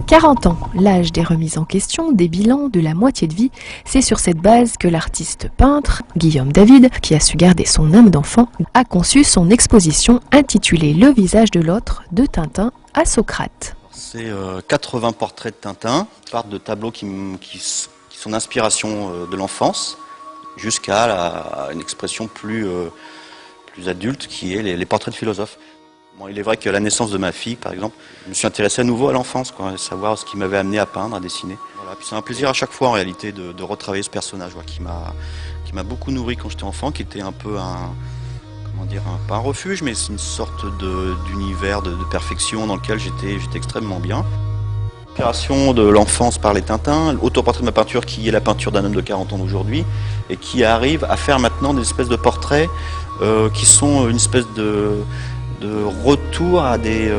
40 ans, l'âge des remises en question, des bilans, de la moitié de vie, c'est sur cette base que l'artiste peintre, Guillaume David, qui a su garder son âme d'enfant, a conçu son exposition intitulée Le visage de l'autre, de Tintin à Socrate. C'est 80 portraits de Tintin, partent de tableaux qui sont d'inspiration de l'enfance jusqu'à une expression plus adulte qui est les portraits de philosophes. Bon, il est vrai qu'à la naissance de ma fille, par exemple, je me suis intéressé à nouveau à l'enfance, savoir ce qui m'avait amené à peindre, à dessiner. Voilà. Puis c'est un plaisir à chaque fois en réalité de retravailler ce personnage qui m'a beaucoup nourri quand j'étais enfant, qui était un peu pas un refuge, mais c'est une sorte d'univers de perfection dans lequel j'étais extrêmement bien. L'inspiration de l'enfance par les Tintins, l'autoportrait de ma peinture qui est la peinture d'un homme de 40 ans d'aujourd'hui et qui arrive à faire maintenant des espèces de portraits qui sont une espèce de retour à des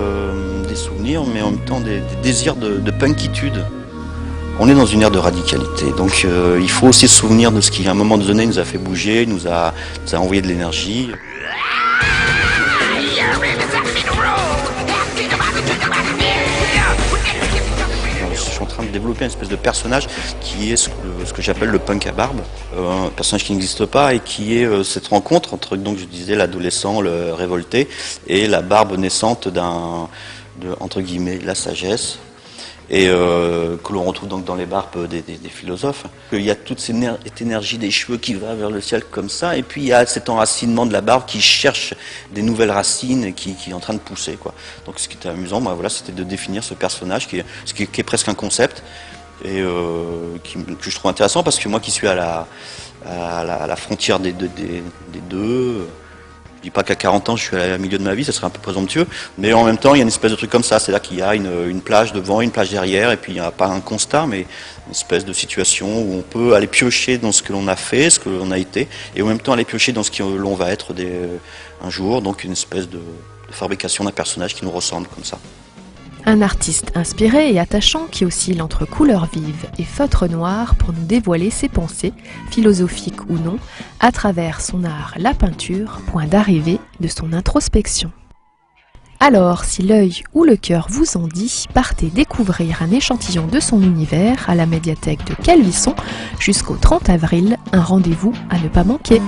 souvenirs, mais en même temps des désirs de punkitude. On est dans une ère de radicalité, donc il faut aussi se souvenir de ce qui, à un moment donné, nous a fait bouger, nous a envoyé de l'énergie. Je suis en train de développer une espèce de personnage qui est ce que j'appelle le punk à barbe, un personnage qui n'existe pas et qui est cette rencontre entre, donc je disais, l'adolescent, le révolté, et la barbe naissante entre guillemets, la sagesse, et que l'on retrouve donc dans les barbes des philosophes. Il y a toute cette énergie des cheveux qui va vers le ciel comme ça, et puis il y a cet enracinement de la barbe qui cherche des nouvelles racines et qui est en train de pousser, quoi. Donc ce qui était amusant, voilà, c'était de définir ce personnage qui est presque un concept, et que je trouve intéressant parce que moi qui suis à la frontière des deux, je dis pas qu'à 40 ans je suis au milieu de ma vie, ça serait un peu présomptueux, mais en même temps il y a une espèce de truc comme ça, c'est-à-dire qu'il y a une plage devant, une plage derrière, et puis il n'y a pas un constat, mais une espèce de situation où on peut aller piocher dans ce que l'on a fait, ce que l'on a été, et en même temps aller piocher dans ce que l'on va être un jour, donc une espèce de fabrication d'un personnage qui nous ressemble comme ça. Un artiste inspiré et attachant qui oscille entre couleurs vives et feutre noir pour nous dévoiler ses pensées, philosophiques ou non, à travers son art, la peinture, point d'arrivée de son introspection. Alors, si l'œil ou le cœur vous en dit, partez découvrir un échantillon de son univers à la médiathèque de Calvisson jusqu'au 30 avril, un rendez-vous à ne pas manquer.